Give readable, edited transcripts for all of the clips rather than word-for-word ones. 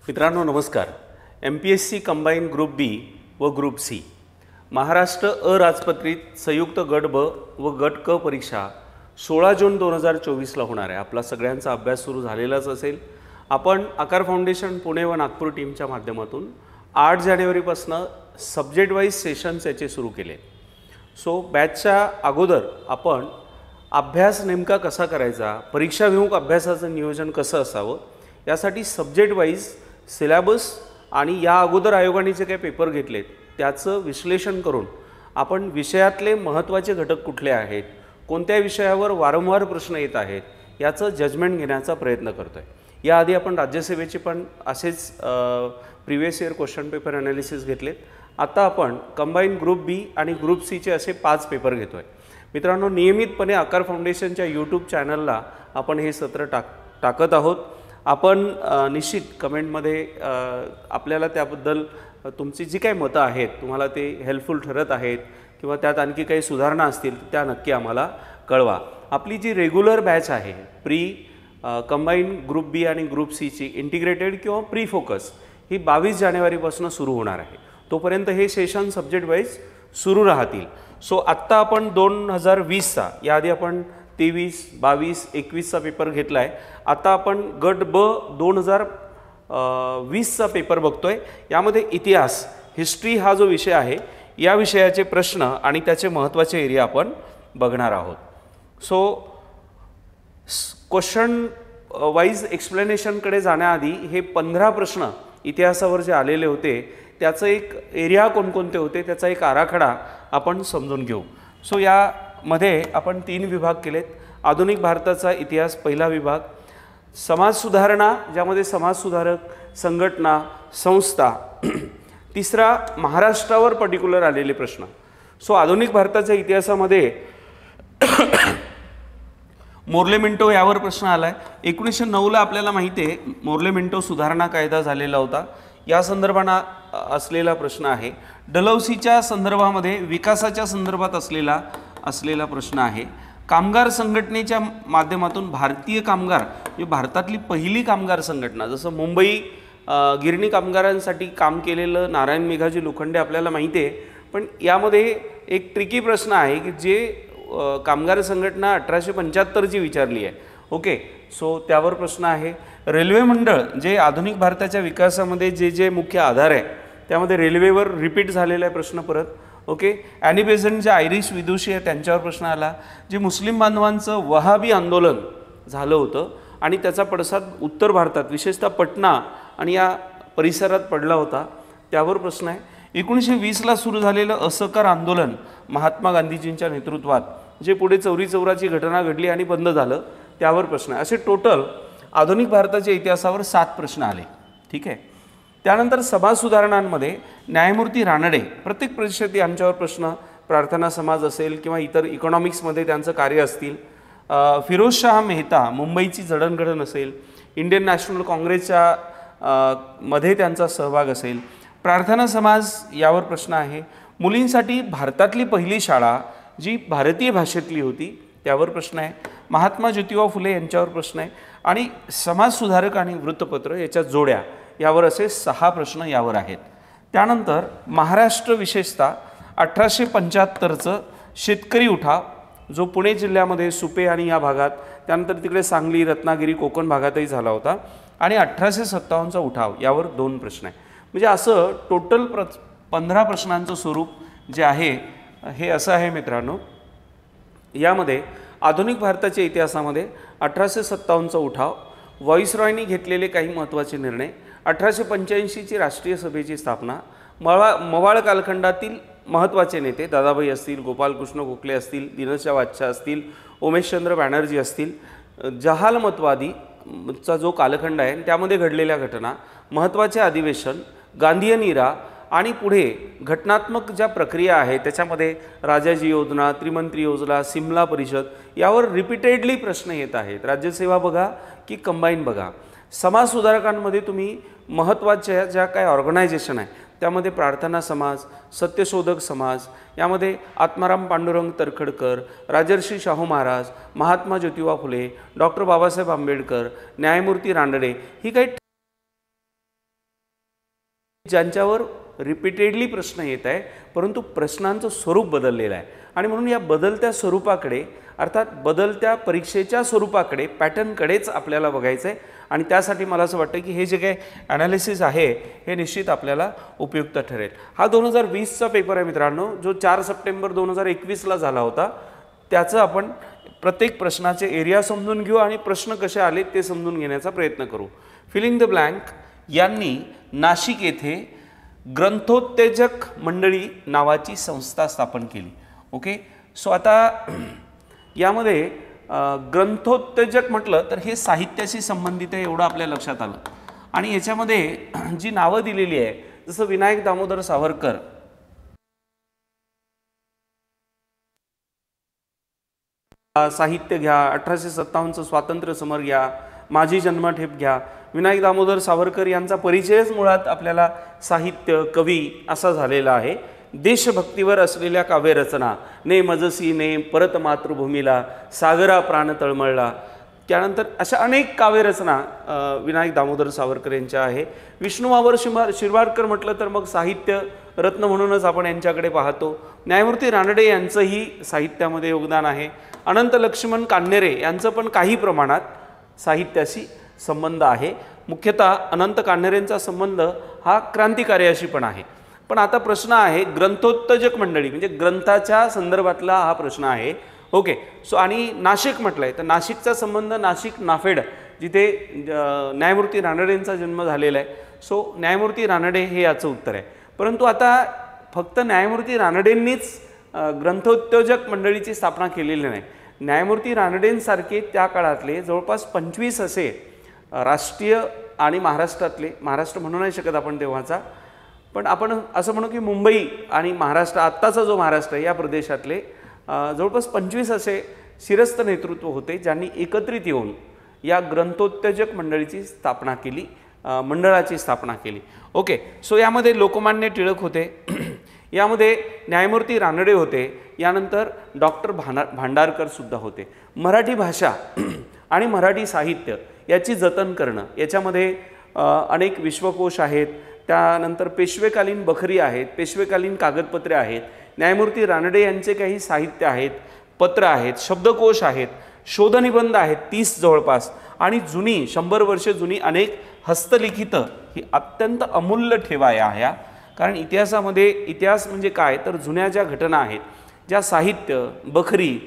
मित्रांनो नमस्कार. MPSC combine group बी व ग्रुप सी महाराष्ट्र अराजपत्रित संयुक्त गट ब व गट क परीक्षा 16 जून 2024ला होणार आहे. आपला सगळ्यांचा अभ्यास सुरू झालेलाच असेल. आपण आकार फाउंडेशन पुणे व नागपूर टीमच्या माध्यमातून 8 जानेवारीपासून सब्जेक्ट वाईज सेशन्स याचे सुरू केले. सो बॅचच्या अगोदर आपण अभ्यास नेमका कसा करायचा, परीक्षाभिमुख अभ्यासाचं नियोजन कसं असावं यासाठी सब्जेक्ट वाईज सिलेबस आणि या अगोदर आयोगाने जे काही पेपर घेतलेत त्याचं विश्लेषण करून आपण विषयातले महत्त्वाचे घटक कुठले आहेत, कोणत्या विषयावर वारंवार प्रश्न येत आहेत याचं जजमेंट घेण्याचा प्रयत्न करतो आहे. याआधी आपण राज्यसेवेचे पण असेच previous year question paper analysis घेतलेत. आता आपण कंबाईन ग्रुप बी आणि ग्रुप सीचे असे 5 पेपर घेतो आहे. मित्रांनो नियमितपणे आकार फाउंडेशनच्या यूट्यूब चॅनलला आपण हे सत्र टाकत आहोत. आपण निश्चित कमेंटमध्ये आपल्याला त्याबद्दल तुमची जी काही मतं आहेत, तुम्हाला ते हेल्पफुल ठरत आहेत किंवा त्यात आणखी काही सुधारणा असतील त्या नक्की आम्हाला कळवा. आपली जी रेग्युलर बॅच आहे प्री कंबाईन ग्रुप बी आणि ग्रुप सीची इंटिग्रेटेड किंवा प्री फोकस ही 22 जानेवारीपासून सुरू होणार आहे. तोपर्यंत हे सेशन सब्जेक्ट वाईज सुरू राहतील. सो आत्ता आपण 2020चा याआधी आपण 23, 22, 21चा पेपर घेतला आहे. आता आपण गट ब 2020चा पेपर बघतोय. यामध्ये इतिहास हिस्ट्री हा जो विषय आहे या विषयाचे प्रश्न आणि त्याचे महत्त्वाचे एरिया आपण बघणार आहोत. सो क्वेश्चन वाईज एक्सप्लेनेशनकडे जाण्याआधी हे 15 प्रश्न इतिहासावर जे आलेले होते त्याचं एक एरिया कोणकोणते होते त्याचा एक आराखडा आपण समजून घेऊ. सो यामध्ये आपण 3 विभाग केलेत. आधुनिक भारताचा इतिहास पहिला विभाग, समाज सुधारणा ज्यामध्ये समाजसुधारक, संघटना, संस्था, तिसरा महाराष्ट्रावर पर्टिक्युलर आलेले प्रश्न. सो आधुनिक भारताच्या इतिहासामध्ये मोर्ले मिंटो यावर प्रश्न आला आहे. 1909ला आपल्याला माहिती आहे मोर्ले मिंटो सुधारणा कायदा झालेला होता, या संदर्भाने असलेला प्रश्न आहे. डलहौसीच्या संदर्भामध्ये विकासाच्या संदर्भात असलेला प्रश्न आहे. कामगार संघटनेच्या माध्यमातून भारतीय कामगार ही भारतातली पहिली कामगार संघटना, जसं मुंबई गिरणी कामगारांसाठी काम केलेलं नारायण मेघाजी लोखंडे आपल्याला माहिती आहे. पण यामध्ये एक ट्रिकी प्रश्न आहे की जे कामगार संघटना 1875ची विचारली आहे. ओके, सो त्यावर प्रश्न आहे. रेल्वे मंडळ जे आधुनिक भारताच्या विकासामध्ये जे मुख्य आधार आहे त्यामध्ये रेल्वेवर रिपीट झालेला आहे प्रश्न परत. ओके, ॲनी बेझंट जे आयरिश विदुषी आहे त्यांच्यावर प्रश्न आला. जे मुस्लिम बांधवांचं वहाबी आंदोलन झालं होतं आणि त्याचा पडसाद उत्तर भारतात विशेषतः पटना आणि या परिसरात पडला होता त्यावर प्रश्न आहे. 1920ला सुरू झालेलं असहकार आंदोलन महात्मा गांधीजींच्या नेतृत्वात जे पुढे चौरी चौराची घटना घडली आणि बंद झालं त्यावर प्रश्न आहे. असे टोटल आधुनिक भारताच्या इतिहासावर 7 प्रश्न आले. ठीक आहे. त्यानंतर समाज सुधारणांमध्ये न्यायमूर्ती रानडे प्रत्येक परिषद यांच्यावर प्रश्न, प्रार्थना समाज असेल किंवा इतर इकॉनॉमिक्समध्ये त्यांचं कार्य असतील. फिरोजशाह मेहता मुंबईची जडणघडण असेल, इंडियन नॅशनल काँग्रेसच्या मध्ये त्यांचा सहभाग असेल. प्रार्थना समाज यावर प्रश्न आहे. मुलींसाठी भारतातली पहिली शाळा जी भारतीय भाषेतली होती त्यावर प्रश्न आहे. महात्मा ज्योतिबा फुले यांच्यावर प्रश्न आहे. आणि समाजसुधारक आणि वृत्तपत्र याच्या जोड्या यावर असे 6 प्रश्न यावर आहेत. त्यानंतर महाराष्ट्र विशेषतः 1875चं शेतकरी उठाव जो पुणे जिल्ह्यामध्ये सुपे आणि या भागात, त्यानंतर तिकडे सांगली, रत्नागिरी, कोकण भागातही झाला होता. आणि 1857चा उठाव यावर 2 प्रश्न आहे. म्हणजे असं टोटल 15 प्रश्नांचं स्वरूप जे आहे हे असं आहे मित्रांनो. यामध्ये आधुनिक भारताच्या इतिहासामध्ये 1857चा उठाव, व्हॉइसरॉयनी घेतलेले काही महत्त्वाचे निर्णय, 1885ची राष्ट्रीय सभेची स्थापना, मवाळ कालखंडातील महत्त्वाचे नेते दादाभाई असतील, गोपालकृष्ण गोखले असतील, दीनशा वाच्छा असतील, उमेशचंद्र बॅनर्जी असतील, जहालमतवादीचा जो कालखंड आहे त्यामध्ये घडलेल्या घटना, महत्त्वाचे अधिवेशन, गांधीयन इरा आणि पुढे घटनात्मक ज्या प्रक्रिया आहेत त्याच्यामध्ये राजाजी योजना, त्रिमंत्री योजना, सिमला परिषद यावर रिपीटेडली प्रश्न येत आहेत. राज्यसेवा बघा की कंबाईन बघा. समाज सुधारकांमध्ये तुम्ही महत्त्वाच्या ज्या काही ऑर्गनायझेशन आहे त्यामध्ये प्रार्थना समाज, सत्यशोधक समाज, यामध्ये आत्माराम पांडुरंग तरखडकर, राजर्षी शाहू महाराज, महात्मा ज्योतिबा फुले, डॉक्टर बाबासाहेब आंबेडकर, न्यायमूर्ती रानडे ही काही ज्यांच्यावर रिपीटेडली प्रश्न येत आहे, परंतु प्रश्नांचं स्वरूप बदललेलं आहे आणि म्हणून या बदलत्या स्वरूपाकडे अर्थात बदलत्या परीक्षेच्या स्वरूपाकडे पॅटर्नकडेच आपल्याला बघायचं आहे आणि त्यासाठी मला असं वाटतं की हे जे काही ॲनालिसिस आहे हे निश्चित आपल्याला उपयुक्त ठरेल. हा 2020चा पेपर आहे मित्रांनो, जो 4 सप्टेंबर 2021ला झाला होता. त्याचं आपण प्रत्येक प्रश्नाचे एरिया समजून घेऊ आणि प्रश्न कसे आले ते समजून घेण्याचा प्रयत्न करू. फिलिंग द ब्लँक यांनी नाशिक येथे ग्रंथोत्तेजक मंडळी नावाची संस्था स्थापन केली. ओके, सो आता यामध्ये ग्रंथोत्तेजक म्हटलं तर हे साहित्याशी संबंधित आहे एवढं आपल्या लक्षात आलं. आणि याच्यामध्ये जी नावं दिलेली आहे जसं विनायक दामोदर सावरकर, साहित्य घ्या, 1857चं स्वातंत्र्य समर घ्या, माझी जन्मठेप घ्या. विनायक दामोदर सावरकर यांचा परिचयच मुळात आपल्याला साहित्य कवी असा झालेला आहे. देशभक्तीवर असलेल्या काव्यरचना, ने मजसी ने परत मातृभूमीला, सागरा प्राण तळमळला, त्यानंतर अशा अनेक काव्यरचना विनायक दामोदर सावरकर यांच्या आहे. विष्णुवावर शिरवाडकर म्हटलं तर मग साहित्य रत्न म्हणूनच आपण यांच्याकडे पाहतो. न्यायमूर्ती रानडे यांचंही साहित्यामध्ये योगदान आहे. अनंत लक्ष्मण कान्हेरे यांचं पण काही प्रमाणात साहित्याशी संबंध आहे. मुख्यतः अनंत कान्हेरेंचा संबंध हा क्रांतिकार्याशी पण आहे. पण आता प्रश्न आहे ग्रंथोत्तेजक मंडळी म्हणजे ग्रंथाच्या संदर्भातला हा प्रश्न आहे. ओके, सो आणि नाशिक म्हटलंय तर नाशिकचा संबंध नाशिक नाफेड जिथे न्यायमूर्ती रानडेंचा जन्म झालेला आहे. सो न्यायमूर्ती रानडे हे याचं उत्तर आहे. परंतु आता फक्त न्यायमूर्ती रानडेंनीच ग्रंथोत्तेजक मंडळीची स्थापना केलेली नाही. न्यायमूर्ती रानडेंसारखे त्या काळातले जवळपास 25 असे राष्ट्रीय आणि महाराष्ट्रातले, महाराष्ट्र म्हणू नाही शकत आपण तेव्हाचा, पण आपण असं म्हणू की मुंबई आणि महाराष्ट्र आत्ताचा जो महाराष्ट्र आहे या प्रदेशातले जवळपास 25 असे शिरस्त नेतृत्व होते ज्यांनी एकत्रित येऊन या ग्रंथोत्तेजक मंडळीची स्थापना केली, मंडळाची स्थापना केली. ओके, सो यामध्ये लोकमान्य टिळक होते, यामध्ये न्यायमूर्ती रानडे होते, यानंतर डॉक्टर भांडारकर सुद्धा होते. मराठी भाषा आणि मराठी साहित्य याची जतन करणं, याच्यामध्ये अनेक विश्वकोश आहेत, त्यानंतर पेशवेकालीन बखरी आहेत, पेशवेकालीन कागदपत्रे आहेत, न्यायमूर्ती रानडे यांचे काही साहित्य आहेत, पत्र आहेत, शब्दकोश आहेत, शोधनिबंध आहेत 30 जवळपास, आणि जुनी 100 वर्षे जुनी अनेक हस्तलिखितं ही अत्यंत अमूल्य ठेवा आहे. कारण इतिहासामध्ये इतिहास म्हणजे काय तर जुन्या ज्या घटना आहेत, ज्या साहित्य बखरी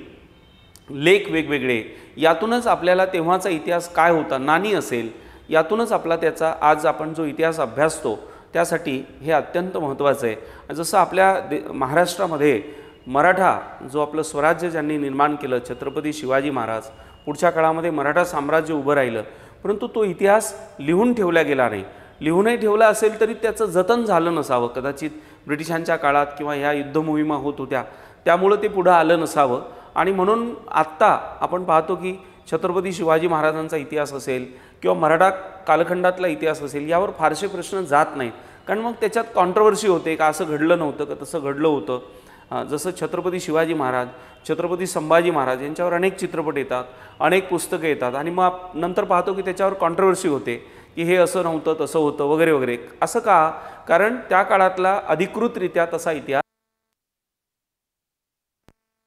लेख वेगवेगळे, यातूनच आपल्याला तेव्हाचा इतिहास काय होता, नाणी असेल, यातूनच आपला त्याचा आज आपण जो इतिहास अभ्यासतो त्यासाठी हे अत्यंत महत्त्वाचं आहे. जसं आपल्या महाराष्ट्रामध्ये मराठा जो आपलं स्वराज्य ज्यांनी निर्माण केलं छत्रपती शिवाजी महाराज, पुढच्या काळामध्ये मराठा साम्राज्य उभं राहिलं, परंतु तो इतिहास लिहून ठेवला गेला नाही. लिहूनही ठेवला असेल तरी त्याचं जतन झालं नसावं, कदाचित ब्रिटिशांच्या काळात किंवा ह्या युद्धमोहिमा होत होत्या त्यामुळं ते पुढं आलं नसावं. आणि म्हणून आत्ता आपण पाहतो की छत्रपती शिवाजी महाराजांचा इतिहास असेल किंवा मराठा कालखंडातला इतिहास असेल, यावर फारसे प्रश्न जात नाहीत. कारण मग त्याच्यात कॉन्ट्रोवर्सी होते का असं घडलं नव्हतं का तसं घडलं होतं. जसं छत्रपती शिवाजी महाराज, छत्रपती संभाजी महाराज यांच्यावर अनेक चित्रपट येतात, अनेक पुस्तकं येतात, आणि मग नंतर पाहतो की त्याच्यावर कॉन्ट्रोवर्सी होते की हे असं नव्हतं तसं होतं वगैरे वगैरे. असं का? कारण त्या काळातला अधिकृतरित्या तसा इतिहास.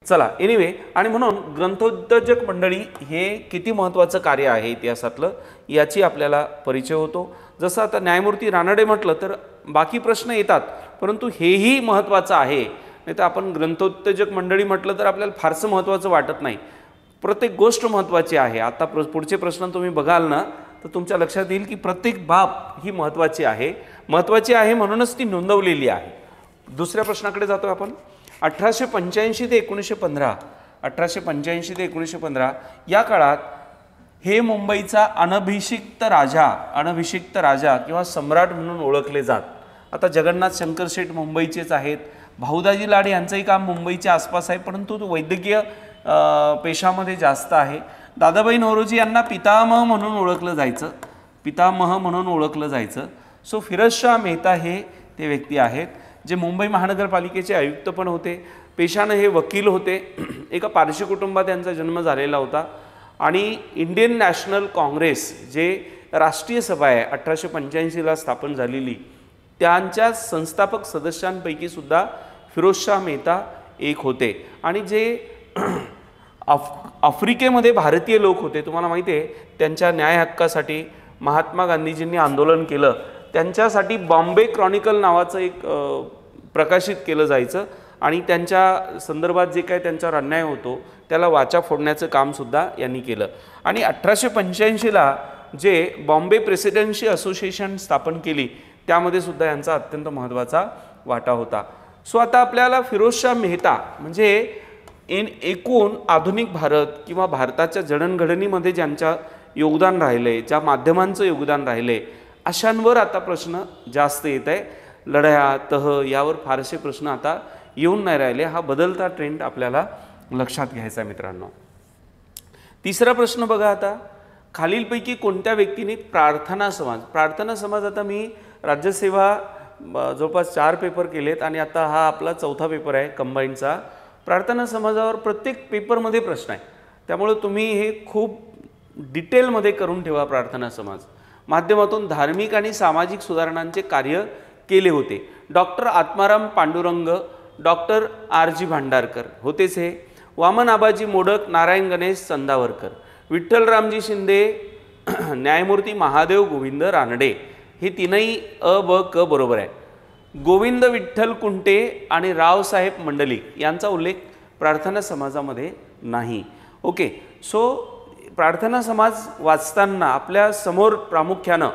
चला एनिवे, आणि म्हणून ग्रंथोत्तेजक मंडळी हे किती महत्त्वाचं कार्य आहे इतिहासातलं याची आपल्याला परिचय होतो. जसं आता न्यायमूर्ती रानडे म्हटलं तर बाकी प्रश्न येतात, परंतु हेही महत्त्वाचं आहे. नाही तर आपण ग्रंथोत्तेजक मंडळी म्हटलं तर आपल्याला फारसं महत्त्वाचं वाटत नाही. प्रत्येक गोष्ट महत्त्वाची आहे. आता पुढचे प्रश्न तुम्ही बघाल ना तर तुमच्या लक्षात येईल की प्रत्येक बाब ही महत्त्वाची आहे. महत्त्वाची आहे म्हणूनच ती नोंदवलेली आहे. दुसऱ्या प्रश्नाकडे जातो आपण. 1885 ते 1915, 1885 ते 1915 या काळात हे मुंबईचा अनभिषिक्त राजा किंवा सम्राट म्हणून ओळखले जात. आता जगन्नाथ शंकर शेठ मुंबईचेच आहेत. भाऊदाजी लाड यांचंही काम मुंबईच्या आसपास आहे, परंतु तो वैद्यकीय पेशामध्ये जास्त आहे. दादाभाई नौरोजी यांना पितामह म्हणून ओळखलं जायचं. सो फिरोजशाह मेहता हे ते व्यक्ती आहेत जे मुंबई महानगरपालिकेचे आयुक्त पण होते. पेशानं हे वकील होते. एका पारशी कुटुंबात त्यांचा जन्म झालेला होता. आणि इंडियन नॅशनल काँग्रेस जे राष्ट्रीय सभा आहे 1885ला स्थापन झालेली, त्यांच्या संस्थापक सदस्यांपैकी सुद्धा फिरोजशाह मेहता एक होते. आणि जे आफ्रिकेमध्ये भारतीय लोक होते, तुम्हाला माहिती आहे, त्यांच्या न्याय हक्कासाठी महात्मा गांधीजींनी आंदोलन केलं. त्यांच्यासाठी बॉम्बे क्रॉनिकल नावाचं एक प्रकाशित केलं जायचं आणि त्यांच्या संदर्भात जे काय त्यांच्यावर अन्याय होतो त्याला वाचा फोडण्याचं कामसुद्धा यांनी केलं. आणि 1885ला जे बॉम्बे प्रेसिडेन्सी असोसिएशन स्थापन केली त्यामध्ये सुद्धा यांचा अत्यंत महत्त्वाचा वाटा होता. सो आता आपल्याला फिरोजशाह मेहता म्हणजे एकूण आधुनिक भारत किंवा भारताच्या जडणघडणीमध्ये ज्यांच्या योगदान राहिले, ज्या माध्यमांचं योगदान राहिले, अशांवर आता प्रश्न जास्त येत आहे. लढाया तह यावर फारसे प्रश्न आता येऊन नाही राहिले. हा बदलता ट्रेंड आपल्याला लक्षात घ्यायचा आहे मित्रांनो. तिसरा प्रश्न बघा आता, खालीलपैकी कोणत्या व्यक्तीने प्रार्थना समाज आता मी राज्यसेवा जवळपास 4 पेपर केलेत आणि आता हा आपला 4था पेपर आहे कंबाईनचा. प्रार्थना समाजावर प्रत्येक पेपरमध्ये प्रश्न आहे, त्यामुळे तुम्ही हे खूप डिटेलमध्ये करून ठेवा. प्रार्थना समाज माध्यमातून धार्मिक आणि सामाजिक सुधारणांचे कार्य केले होते. Doctor Atmaram Pandurang, doctor R.G. Bhandarkar होतेच हे, वामन आबाजी मोडक, नारायण गणेश चंदावरकर, विठ्ठलरामजी शिंदे, न्यायमूर्ती महादेव गोविंद रानडे. हे तीनही अ ब क बरोबर आहे. गोविंद विठ्ठल कुंटे आणि रावसाहेब मंडलिक यांचा उल्लेख प्रार्थना समाजामध्ये नाही. ओके, सो प्रार्थना समाज वाचताना आपल्या समोर प्रामुख्यानं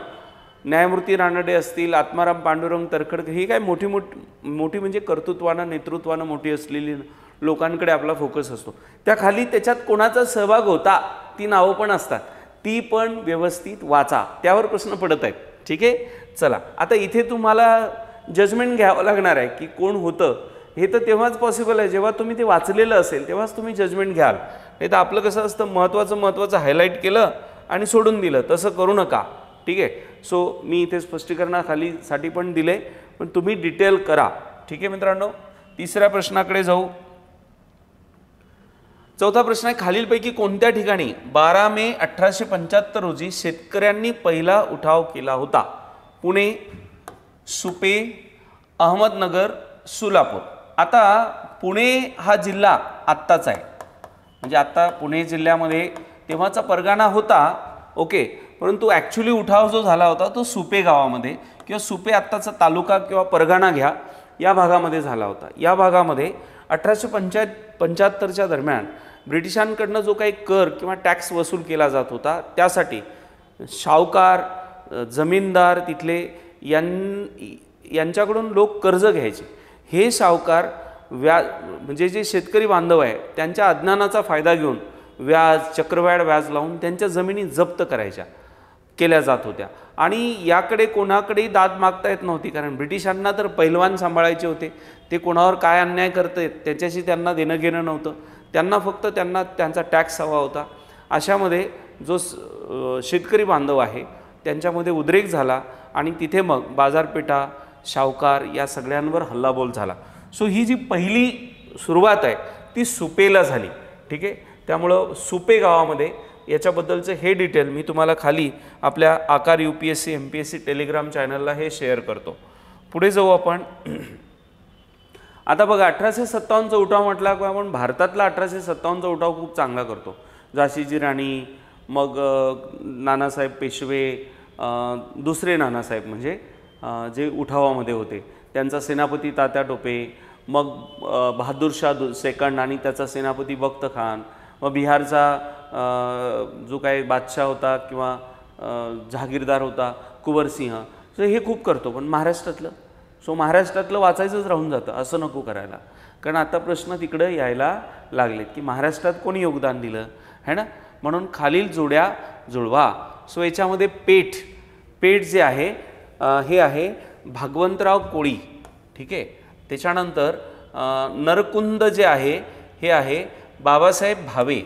न्यायमूर्ती रानडे असतील, आत्माराम पांडुरंग तरखडकर, ही काय मोठी म्हणजे कर्तृत्वानं नेतृत्वानं मोठी असलेली लोकांकडे आपला फोकस असतो. त्याखाली त्याच्यात कोणाचा सहभाग होता ती नावं पण असतात, ती पण व्यवस्थित वाचा, त्यावर प्रश्न पडत आहेत. ठीक आहे, चला आता इथे तुम्हाला जजमेंट घ्यावं लागणार आहे की कोण होतं. हे तर तेव्हाच पॉसिबल आहे जेव्हा तुम्ही ते वाचलेलं असेल, तेव्हाच तुम्ही जजमेंट घ्याल. नाही तर आपलं कसं असतं, महत्त्वाचं हायलाईट केलं आणि सोडून दिलं, तसं करू नका. ठीक आहे, सो मी इथे स्पष्टीकरणाखालीसाठी पण दिले, पण तुम्ही डिटेल करा. ठीक आहे मित्रांनो, तिसऱ्या प्रश्नाकडे जाऊ. 4था प्रश्न आहे, खालीलपैकी कोणत्या ठिकाणी 12 मे 1875 रोजी शेतकऱ्यांनी पहिला उठाव केला होता? पुणे, सुपे, अहमदनगर, सोलापूर. आता पुणे हा जिल्हा आत्ताचा आहे, म्हणजे आता पुणे जिल्ह्यामध्ये तेव्हाचा परगाणा होता. ओके, परंतु ॲक्च्युली उठाव जो झाला होता तो सुपे गावामध्ये किंवा सुपे आत्ताचा तालुका किंवा परगाणा घ्या, या भागामध्ये झाला होता. या भागामध्ये 1875च्या दरम्यान ब्रिटिशांकडनं जो काही कर किंवा टॅक्स वसूल केला जात होता त्यासाठी सावकार, जमीनदार तिथले यांच्याकडून लोक कर्ज घ्यायचे. हे सावकार म्हणजे जे शेतकरी बांधव आहे त्यांच्या अज्ञानाचा फायदा घेऊन व्याज, चक्रवाढ व्याज लावून त्यांच्या जमिनी जप्त केल्या जात होत्या. आणि याकडे कोणाकडेही दाद मागता येत नव्हती, कारण ब्रिटिशांना तर पैलवान सांभाळायचे होते. ते कोणावर काय अन्याय करतात त्याच्याशी त्यांना देणं घेणं नव्हतं. त्यांना फक्त त्यांचा टॅक्स हवा होता. अशामध्ये जो शेतकरी बांधव आहे त्यांच्यामध्ये उद्रेक झाला आणि तिथे मग बाजारपेठा, सावकार या सगळ्यांवर हल्लाबोल झाला. सो ही जी पहिली सुरुवात आहे ती सुपेला झाली. ठीक आहे, त्यामुळं सुपे गावामध्ये याच्याबद्दलचं हे डिटेल मी तुम्हाला खाली आपल्या आकार UPSC MPSC टेलिग्राम चॅनलला हे शेअर करतो. पुढे जाऊ आपण. आता बघा 1857चा उठाव म्हटला की आपण भारतातला 1857चा उठाव खूप चांगला करतो. झाशीची राणी, मग नानासाहेब पेशवे, दुसरे नानासाहेब म्हणजे जे उठावामध्ये होते त्यांचा सेनापती तात्या टोपे, मग बहादूरशाह सेकंड आणि त्याचा सेनापती बख्त खान, मग बिहारचा जो काही बादशाह होता किंवा जहागीरदार होता कुंवरसिंह. सो हे खूप करतो. पण महाराष्ट्रातलं वाचायचंच राहून जातं, असं नको करायला. कारण आता प्रश्न तिकडं यायला लागलेत की महाराष्ट्रात कोणी योगदान दिलं है ना, म्हणून खालील जोड्या जुळवा. सो याच्यामध्ये पेठ जे आहे हे आहे भागवंतराव कोळी. ठीक आहे, त्याच्यानंतर नरकुंद जे आहे हे आहे बाबासाहेब भावे.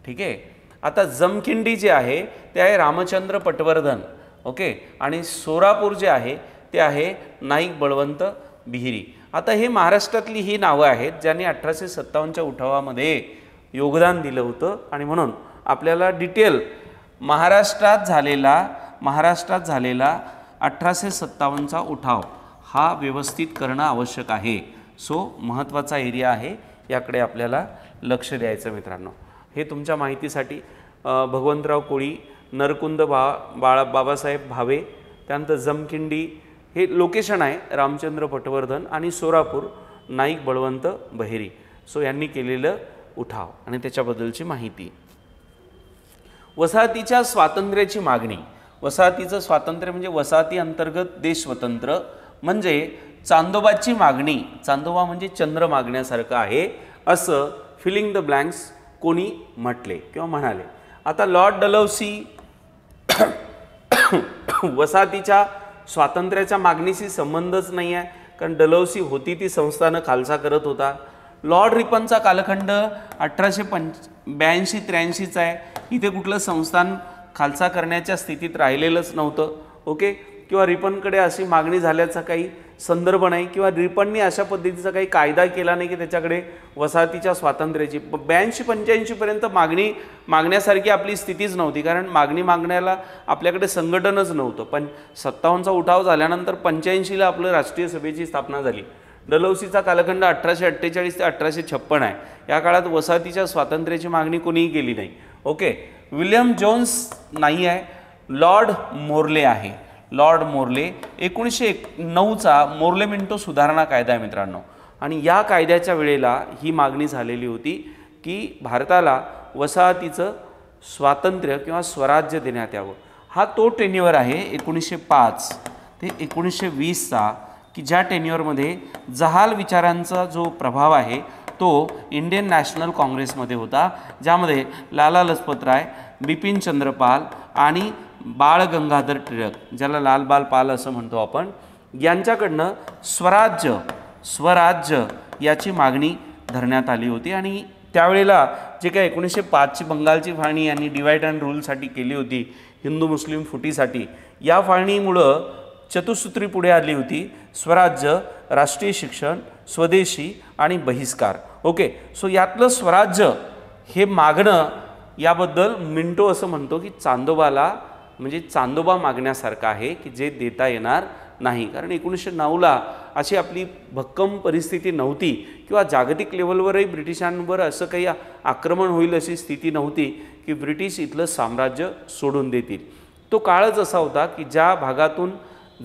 ठीक आहे, आता जमखिंडी जे आहे ते आहे रामचंद्र पटवर्धन. ओके, आणि सोलापूर जे आहे ते आहे नाईक बळवंत बिहिरी. आता हे महाराष्ट्रातली ही नावं आहेत ज्यांनी 1857च्या उठावामध्ये योगदान दिलं होतं. आणि म्हणून आपल्याला डिटेल महाराष्ट्रात झालेला 1857चा उठाव हा व्यवस्थित करणं आवश्यक आहे. सो महत्त्वाचा एरिया आहे, याकडे आपल्याला लक्ष द्यायचं मित्रांनो. हे तुमच्या माहितीसाठी भगवंतराव कोळी, नरकुंद बाबासाहेब भावे, त्यानंतर जमखिंडी हे लोकेशन आहे, रामचंद्र पटवर्धन आणि सोलापूर नाईक बळवंत बहेरी. सो यांनी केलेलं उठाव आणि त्याच्याबद्दलची माहिती. वसाहतीच्या स्वातंत्र्याची मागणी. वसाहतीचं स्वातंत्र्य म्हणजे वसाहती अंतर्गत देश स्वतंत्र, म्हणजे चांदोबाची मागणी. चांदोबा म्हणजे चंद्र मागण्यासारखं आहे असं फिलिंग द ब्लँक्स कोणी म्हटले किंवा म्हणाले. आता लॉर्ड डलहौसी वसाहतीच्या स्वातंत्र्याच्या मागणीशी संबंधच नाही आहे, कारण डलहौसी होती ती संस्थानं खालसा करत होता. लॉर्ड रिपनचा कालखंड 1882-83चा आहे. इथे कुठलं संस्थान खालसा करण्याच्या स्थितीत राहिलेलंच नव्हतं. ओके, किंवा रिपनकडे अशी मागणी झाल्याचा काही संदर्भ नाही, किंवा रिपनने अशा पद्धतीचा काही कायदा केला नाही की त्याच्याकडे वसाहतीच्या स्वातंत्र्याची 82-85 पर्यंत मागण्यासारखी आपली स्थितीच नव्हती, कारण मागणी मागण्याला आपल्याकडे संघटनच नव्हतं. पण 57चा उठाव झाल्यानंतर 85ला आपलं राष्ट्रीय सभेची स्थापना झाली. डलहौसीचा कालखंड 1848 ते 1856 आहे. या काळात वसाहतीच्या स्वातंत्र्याची मागणी कोणीही केली नाही. ओके, विल्यम जोन्स नाही आहे, लॉर्ड मोर्ले आहे. लॉर्ड मोर्ले 1909चा मोर्ले मिंटो सुधारणा कायदा आहे मित्रांनो. आणि या कायद्याच्या वेळेला ही मागणी झालेली होती की भारताला वसाहतीचं स्वातंत्र्य किंवा स्वराज्य देण्यात यावं. हा तो टेन्युअर आहे 1905 ते 1920चा की ज्या टेन्युअरमध्ये जहाल विचारांचा जो प्रभाव आहे तो इंडियन नॅशनल काँग्रेसमध्ये होता, ज्यामध्ये लाला लजपतराय, बिपिन चंद्रपाल आणि बाळ गंगाधर टिळक, ज्याला लालबाल पाल असं म्हणतो आपण, यांच्याकडनं स्वराज्य याची मागणी धरण्यात आली होती. आणि त्यावेळेला जे काय 1905ची बंगालची फाळणी यांनी डिवाइड अँड रूलसाठी केली होती, हिंदू मुस्लिम फुटीसाठी, या फाळणीमुळं चतुसूत्री पुढे आली होती: स्वराज्य, राष्ट्रीय शिक्षण, स्वदेशी आणि बहिष्कार. ओके, सो यातलं स्वराज्य हे मागणं याबद्दल मिंटो असं म्हणतो की चांदोबाला म्हणजे चांदोबा मागण्यासारखं आहे की जे देता येणार नाही, कारण 1909ला अशी आपली भक्कम परिस्थिती नव्हती किंवा जागतिक लेवलवरही ब्रिटिशांवर असं काही आक्रमण होईल अशी स्थिती नव्हती की ब्रिटिश इथलं साम्राज्य सोडून देतील. तो काळच असा होता की ज्या भागातून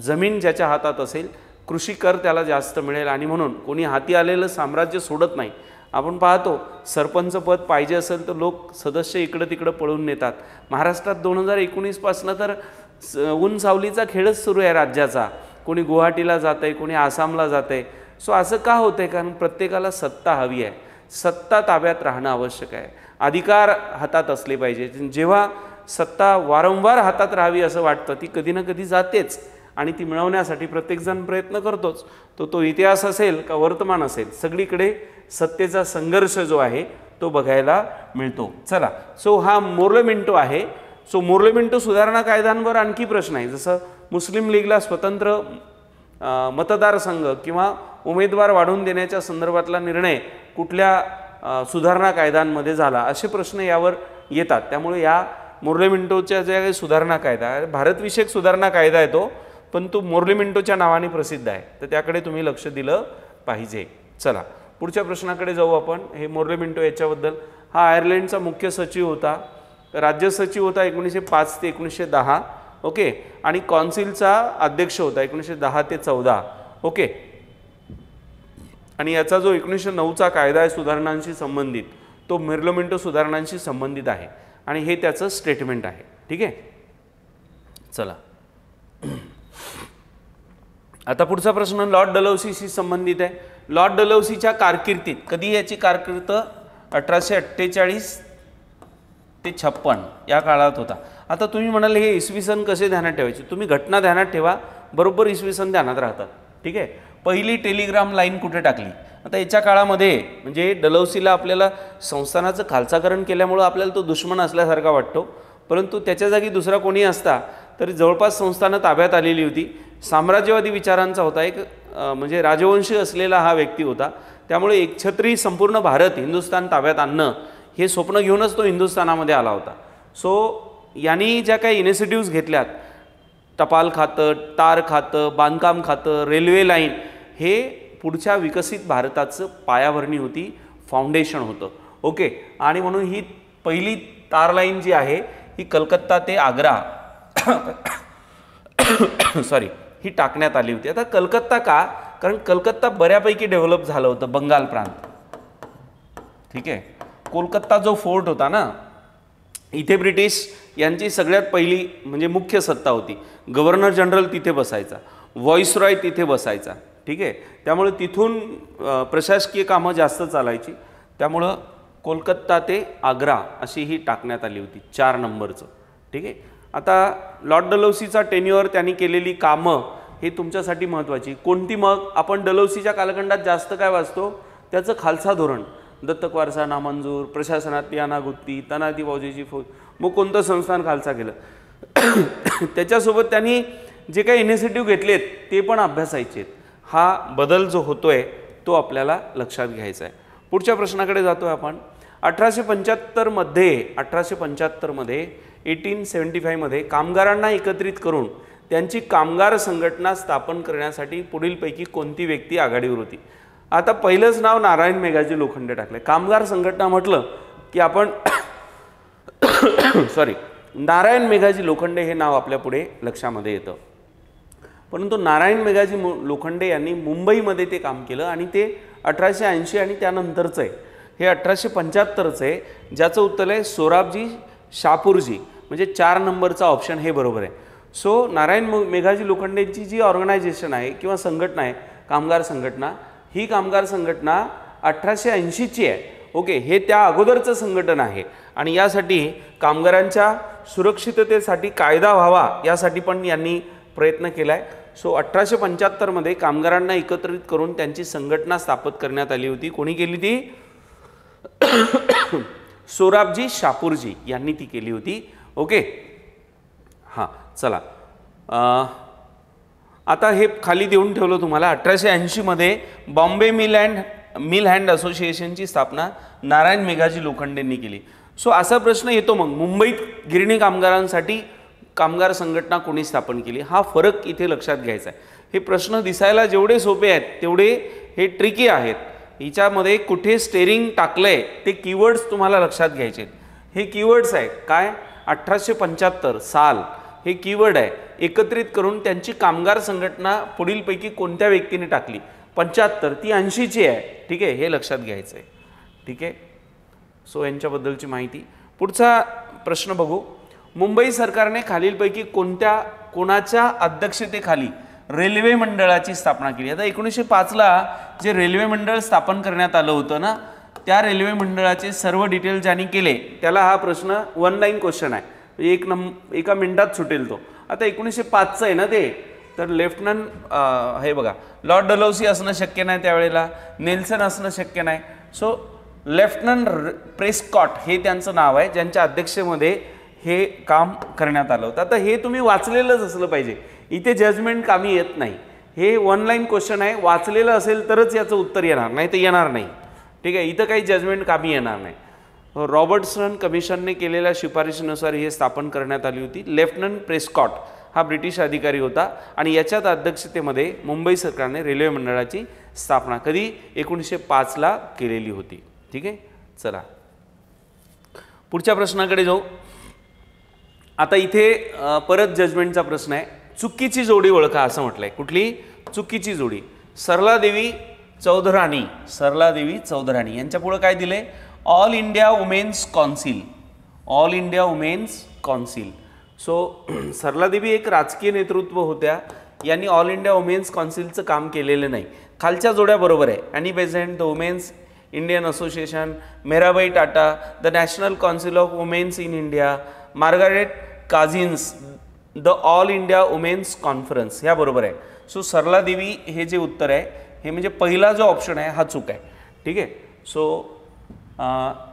जमीन ज्याच्या हातात असेल, कृषी कर त्याला जास्त मिळेल, आणि म्हणून कोणी हाती आलेलं साम्राज्य सोडत नाही. आपण पाहतो सरपंच पद पाहिजे असेल तर लोक सदस्य इकडं तिकडं पळून नेतात. महाराष्ट्रात 2019 पासनं तर ऊन सावलीचा खेळच सुरू आहे राज्याचा. कोणी गुवाहाटीला जात आहे, कोणी आसामला जात आहे. सो असं का होतं आहे? कारण प्रत्येकाला सत्ता हवी आहे, सत्ता ताब्यात राहणं आवश्यक आहे, अधिकार हातात असले पाहिजे. जेव्हा सत्ता वारंवार हातात राहावी असं वाटतं, ती कधी ना कधी जातेच, आणि ती मिळवण्यासाठी प्रत्येकजण प्रयत्न करतोच. तो इतिहास असेल का वर्तमान असेल, सगळीकडे सत्तेचा संघर्ष जो आहे तो बघायला मिळतो. चला, सो हा मोर्ले मिंटो आहे. सो मोर्ले मिंटो सुधारणा कायद्यांवर आणखी प्रश्न आहे, जसं मुस्लिम लीगला स्वतंत्र मतदारसंघ किंवा उमेदवार वाढवून देण्याच्या संदर्भातला निर्णय कुठल्या सुधारणा कायद्यांमध्ये झाला, असे प्रश्न यावर येतात. त्यामुळे या मोर्ले मिंटोच्या ज्या काही सुधारणा कायदा आहे, भारतविषयक सुधारणा कायदा आहे तो, पण तो मोर्ले मिंटोच्या नावाने प्रसिद्ध आहे, तर त्याकडे तुम्ही लक्ष दिलं पाहिजे. चला पुढच्या प्रश्नाकडे जाऊ आपण. हे मोर्ले मिंटो याच्याबद्दल, हा आयर्लंडचा मुख्य सचिव होता, राज्य सचिव होता 1905 ते 1910. ओके, आणि कौन्सिलचा अध्यक्ष होता 1910 ते 14. ओके, आणि याचा जो 1909चा कायदा आहे सुधारणांशी संबंधित, तो मोर्ले मिंटो सुधारणांशी संबंधित आहे, आणि हे त्याचं स्टेटमेंट आहे. ठीक आहे, चला आता पुढचा प्रश्न लॉर्ड डलहौसीशी संबंधित आहे. लॉर्ड डलहौसीच्या कारकिर्दीत, कधी याची कारकीर्द 1848 ते 56 या काळात होता. आता तुम्ही म्हणाल हे इसवी सन कसे ध्यानात ठेवायचे? तुम्ही घटना ध्यानात ठेवा, बरोबर इसवी सन ध्यानात राहतात. ठीक आहे, पहिली टेलिग्राम लाईन कुठे टाकली? आता याच्या काळामध्ये म्हणजे डलहौसीला आपल्याला संस्थानाचं खालसाकरण केल्यामुळं आपल्याला तो दुश्मन असल्यासारखा वाटतो, परंतु त्याच्या जागी दुसरा कोणी असता तरी जवळपास संस्थानं ताब्यात आलेली होती. साम्राज्यवादी विचारांचा होता, एक म्हणजे राजवंशी असलेला हा व्यक्ती होता. त्यामुळे एकछत्री संपूर्ण भारत हिंदुस्थान ताब्यात आणणं हे स्वप्न घेऊनच तो हिंदुस्थानामध्ये आला होता. सो यांनी ज्या काही इनिशिएटिव्स घेतल्यात टपाल खातं, तार खातं, बांधकाम खातं, रेल्वे लाईन, हे पुढच्या विकसित भारताचं पायाभरणी होती, फाउंडेशन होतं. ओके. आणि म्हणून ही पहिली तार लाईन जी आहे ही कलकत्ता ते आग्रा सॉरी ही टाकण्यात आली होती. आता कलकत्ता का? कारण कलकत्ता बऱ्यापैकी डेव्हलप झालं होतं, बंगाल प्रांत. ठीक आहे. कोलकाता जो फोर्ट होता ना, इथे ब्रिटिश यांची सगळ्यात पहिली म्हणजे मुख्य सत्ता होती. गव्हर्नर जनरल तिथे बसायचा, व्हॉइसरॉय तिथे बसायचा. ठीक आहे. त्यामुळे तिथून प्रशासकीय कामं जास्त चालायची. त्यामुळं कोलकाता ते आग्रा अशी ही टाकण्यात आली होती 4 नंबरचं. ठीक आहे. आता लॉर्ड डलहौसीचा टेन्युअर, त्यांनी केलेली कामं हे तुमच्यासाठी महत्त्वाची. कोणती? मग आपण डलहौसीच्या कालखंडात जास्त काय वाचतो? त्याचं खालसा धोरण, दत्तक वारसा नामंजूर, प्रशासनातली अनागुत्ती, तनाती फौजेची फौज. मग कोणतं संस्थान खालसा केलं त्याच्यासोबत त्यांनी जे काही इनिशिएटिव्ह घेतलेत ते पण अभ्यासायचे. हा बदल जो होतोय तो आपल्याला लक्षात घ्यायचा आहे. पुढच्या प्रश्नाकडे जातोय आपण. 1875 मध्ये 1875 मध्ये कामगारांना एकत्रित करून त्यांची कामगार संघटना स्थापन करण्यासाठी पुढीलपैकी कोणती व्यक्ती आघाडीवर होती? आता पहिलंच नाव नारायण मेघाजी लोखंडे टाकले. कामगार संघटना म्हटलं की आपण सॉरी नारायण मेघाजी लोखंडे हे नाव आपल्या पुढे लक्षामध्ये येतं. परंतु नारायण मेघाजी लोखंडे यांनी मुंबईमध्ये ते काम केलं आणि ते 1880 आणि त्यानंतरचं आहे. हे 1875चं आहे, ज्याचं उत्तर आहे सोराबजी शापूरजी, म्हणजे 4 नंबरचा ऑप्शन हे बरोबर आहे. सो नारायण मेघाजी लोखंडेंची जी ऑर्गनायझेशन आहे किंवा संघटना आहे, कामगार संघटना, ही कामगार संघटना 1880ची आहे. ओके. हे त्या अगोदरचं संघटन आहे आणि यासाठी कामगारांच्या सुरक्षिततेसाठी कायदा व्हावा यासाठी पण यांनी प्रयत्न केला आहे. सो 1875 मध्ये कामगारांना एकत्रित करून त्यांची संघटना स्थापित करण्यात आली होती. कोणी केली ती? सोराबजी शापूरजी यांनी ती केली होती. ओके. हां, चला आता हे खाली देऊन ठेवलं तुम्हाला. 1880 मध्ये बॉम्बे मिल हँड असोसिएशनची स्थापना नारायण मेघाजी लोखंडेंनी केली. सो असा प्रश्न येतो मग, मुंबईत गिरणी कामगारांसाठी कामगार संघटना कोणी स्थापन केली? हा फरक इथे लक्षात घ्यायचा आहे. हे प्रश्न दिसायला जेवढे सोपे आहेत तेवढे हे ट्रिकी आहेत. हिच्यामध्ये कुठे स्टेरिंग टाकलंय ते कीवर्ड्स तुम्हाला लक्षात घ्यायचे आहेत. हे कीवर्ड्स आहे काय? 1875 साल हे कीवर्ड आहे. एकत्रित करून त्यांची कामगार संघटना पुढीलपैकी कोणत्या व्यक्तीने टाकली? 75 ती 80ची आहे. ठीक आहे. हे लक्षात घ्यायचं आहे. ठीक आहे. सो यांच्याबद्दलची माहिती. पुढचा प्रश्न बघू. मुंबई सरकारने खालीलपैकी कोणाच्या अध्यक्षतेखाली रेल्वे मंडळाची स्थापना केली? आता 1905ला जे रेल्वे मंडळ स्थापन करण्यात आलं होतं ना, त्या रेल्वे मंडळाचे सर्व डिटेल ज्यांनी केले त्याला हा प्रश्न 1 लाईन क्वेश्चन आहे. एका मिनिटात सुटेल तो. आता 1905चं आहे ना ते, तर लेफ्टनंट हे बघा, लॉर्ड डलहौसी असणं शक्य नाही त्यावेळेला, नेल्सन असणं शक्य नाही. सो लेफ्टनंट प्रेस्कॉट हे त्यांचं नाव आहे, ज्यांच्या अध्यक्षतेमध्ये हे काम करण्यात आलं होतं. आता हे तुम्ही वाचलेलंच असलं पाहिजे. इथे जजमेंट कामी येत नाही. हे 1 लाईन क्वेश्चन आहे. वाचलेलं असेल तरच याचं उत्तर येणार, नाही तर येणार नाही. ठीक आहे. इथं काही जजमेंट कामी येणार नाही. रॉबर्टसन कमिशनने केलेल्या शिफारशीनुसार हे स्थापन करण्यात आली होती. लेफ्टनंट प्रेस्कॉट हा ब्रिटिश अधिकारी होता आणि याच्यात अध्यक्षतेमध्ये मुंबई सरकारने रेल्वे मंडळाची स्थापना कधी? 1905ला केलेली होती. ठीक आहे. चला पुढच्या प्रश्नाकडे जाऊ. आता इथे परत जजमेंटचा प्रश्न आहे. चुकीची जोडी ओळखा असं म्हटलंय. कुठली चुकीची जोडी? सरलादेवी चौधराणी यांच्या पुढे काय दिले? All India women's council. All India women's council. So Saraladevi एक राजकीय नेतृत्व होत्या. यांनी ऑल इंडिया वुमेन्स काउन्सिलचं काम केलेलं नाही. खालच्या जोड्या बरोबर आहे. Annie Besant, the women's Indian association, Meherbai Tata, the national council of women's in India, Margaret Cousins, the all India women's conference, ह्या बरोबर आहे. सो सरलादेवी हे जे उत्तर आहे हे म्हणजे पहिला जो ऑप्शन आहे हा चूक आहे. ठीक आहे. सो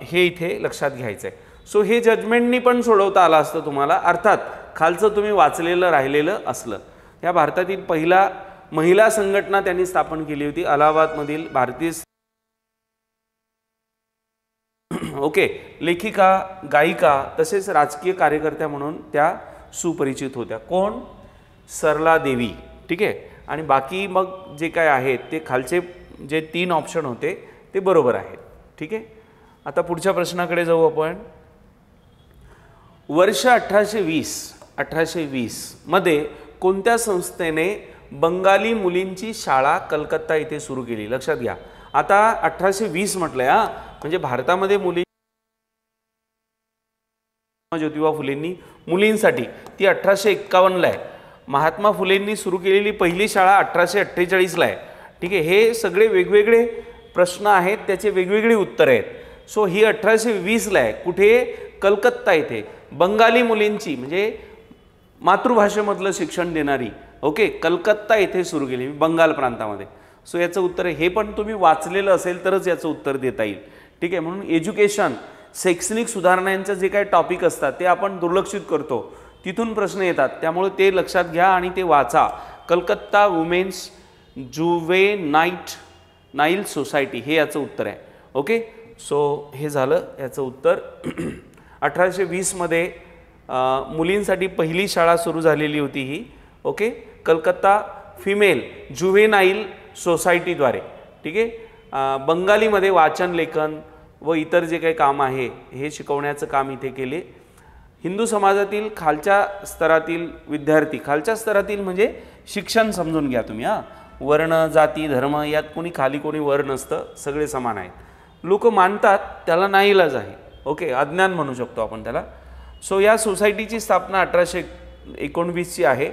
हे इथे लक्षात घ्यायचं आहे. सो हे जजमेंटनी पण सोडवता आलं असतं तुम्हाला, अर्थात खालचं तुम्ही वाचलेलं राहिलेलं असलं. या भारतातील पहिला महिला संघटना त्यांनी स्थापन केली होती, अलाहाबादमधील भारतीय. ओके. लेखिका, गायिका तसेच राजकीय कार्यकर्त्या म्हणून त्या सुपरिचित होत्या. कोण? सरला देवी, ठीक आहे. आणि बाकी मग जे काय आहेत ते खालचे जे 3 ऑप्शन होते ते बरोबर आहेत, ठीक आहे. आता पुढच्या प्रश्नाकडे जाऊ आपण. वर्ष 1820 मध्ये कोणत्या संस्थेने बंगाली मुलींची शाळा कलकत्ता येथे सुरू केली? लक्षात घ्या, आता 1820 म्हटलंय हा, म्हणजे भारतामध्ये मुली ज्योतिबा फुलेंनी मुलींसाठी ती 1851ला आहे. महात्मा फुलेंनी सुरू केलेली पहिली शाळा 1848ला आहे, ठीक आहे. हे सगळे वेगवेगळे प्रश्न आहेत, त्याचे वेगवेगळी उत्तरं आहेत. सो ही 1820ला आहे. कुठे? कलकत्ता येथे. बंगाली मुलींची म्हणजे मातृभाषेमधलं शिक्षण देणारी, ओके, कलकत्ता येथे सुरू केली, बंगाल प्रांतामध्ये. सो याचं उत्तर हे पण तुम्ही वाचलेलं असेल तरच याचं उत्तर देता येईल, ठीक आहे. म्हणून एज्युकेशन, शैक्षणिक सुधारणांचे जे काही टॉपिक असतात ते आपण दुर्लक्षित करतो, तिथून प्रश्न येतात, त्यामुळे ते लक्षात घ्या आणि ते वाचा. कलकत्ता वुमेन्स जुवेनाईल सोसायटी हे याचं उत्तर आहे, ओके. सो हे झालं याचं उत्तर. 1820 मध्ये मुलींसाठी पहिली शाळा सुरू झालेली होती ही, ओके, कलकत्ता फिमेल जुवेनाईल सोसायटीद्वारे, ठीक आहे. बंगालीमध्ये वाचन लेखन व इतर जे काही काम आहे हे शिकवण्याचं काम इथे केले. हिंदू समाजातील खालच्या स्तरातील विद्यार्थी, खालच्या स्तरातील म्हणजे शिक्षण समजून घ्या तुम्ही, हां, वर्ण जाती धर्म यात कोणी खाली कोणी वर नसतं, सगळे समान आहेत. लोक मानतात त्याला नाईलाज आहे, ओके, अज्ञान म्हणू शकतो आपण त्याला. सो या सोसायटीची स्थापना 1819ची आहे,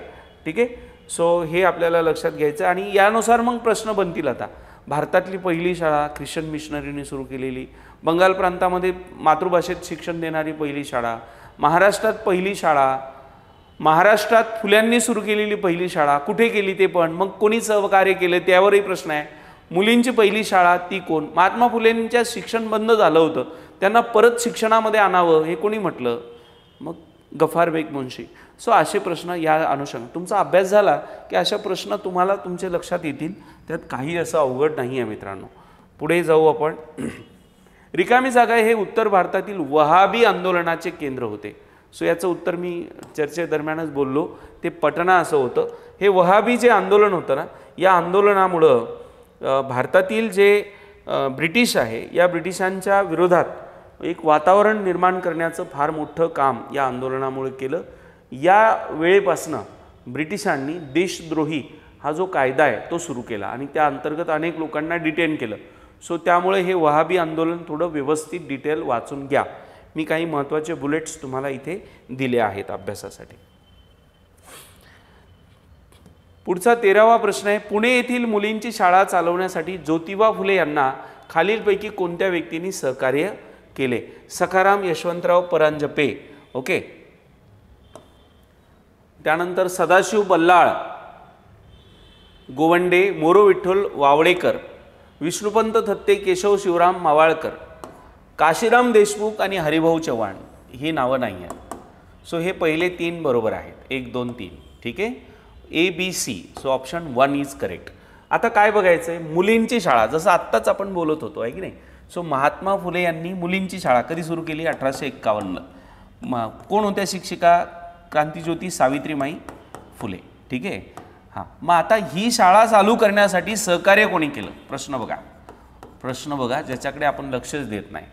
ठीक आहे. सो हे आपल्याला लक्षात घ्यायचं. आणि यानुसार मग प्रश्न बनतील. आता भारतातली पहिली शाळा ख्रिश्चन मिशनरीने सुरू केलेली, बंगाल प्रांतामध्ये मातृभाषेत शिक्षण देणारी पहिली शाळा, महाराष्ट्रात पहिली शाळा, महाराष्ट्रात फुल्यांनी सुरू केलेली पहिली शाळा कुठे केली ते पण, मग कोणी सहकार्य केलं त्यावरही प्रश्न आहे. मुलींची पहिली शाळा ती कोण? महात्मा फुलेंच्या शिक्षण बंद झालं होतं, त्यांना परत शिक्षणामध्ये आणावं हे कोणी म्हटलं? मग गफार बेग मुन्शी. सो असे प्रश्न या अनुषंगाने तुमचा अभ्यास झाला की अशा प्रश्न तुम्हाला तुमच्या लक्षात येतील, त्यात काही असं अवघड नाही आहे मित्रांनो. पुढे जाऊ आपण. रिकामी जागा हे उत्तर भारतातील वहाबी आंदोलनाचे केंद्र होते. सो याचं उत्तर मी चर्चेदरम्यानच बोललो, ते पटना असं होतं. हे वहाबी जे आंदोलन होतं ना, या आंदोलनामुळं भारतातील जे ब्रिटिश आहे या ब्रिटिशांच्या विरोधात एक वातावरण निर्माण करण्याचं फार मोठं काम या आंदोलनामुळे केलं. या वेळेपासनं ब्रिटिशांनी देशद्रोही हा जो कायदा आहे तो सुरू केला आणि त्या अंतर्गत अनेक लोकांना डिटेन केलं. सो त्यामुळे हे वहाबी आंदोलन थोडं व्यवस्थित डिटेल वाचून घ्या. मी काही महत्त्वाचे बुलेट्स तुम्हाला इथे दिले आहेत अभ्यासासाठी. पुढचा 13वा प्रश्न आहे. पुणे येथील मुलींची शाळा चालवण्यासाठी ज्योतिबा फुले यांना खालीलपैकी कोणत्या व्यक्तींनी सहकार्य केले? सखाराम यशवंतराव परांजपे, ओके. त्यानंतर सदाशिव बल्लाळ, गोवंडे, मोरो विठ्ठल वावळेकर, विष्णुपंत थत्ते, केशव शिवराम मावाळकर, काशीराम देशमुख आणि हरिभाऊ चव्हाण ही नावं नाही आहेत. सो हे पहिले 3 बरोबर आहेत, 1 2 3, ठीक आहे. ABC. So option 1 is correct. आता काय बघायचं आहे? मुलींची शाळा, जसं आत्ताच आपण बोलत होतो आहे की नाही. सो महात्मा फुले यांनी मुलींची शाळा कधी सुरू केली? 1851ला. कोण होत्या शिक्षिका? क्रांतिज्योती सावित्रीमाई फुले, ठीक आहे. हां, मग आता ही शाळा चालू करण्यासाठी सहकार्य कोणी केलं? प्रश्न बघा, ज्याच्याकडे आपण लक्षच देत नाही.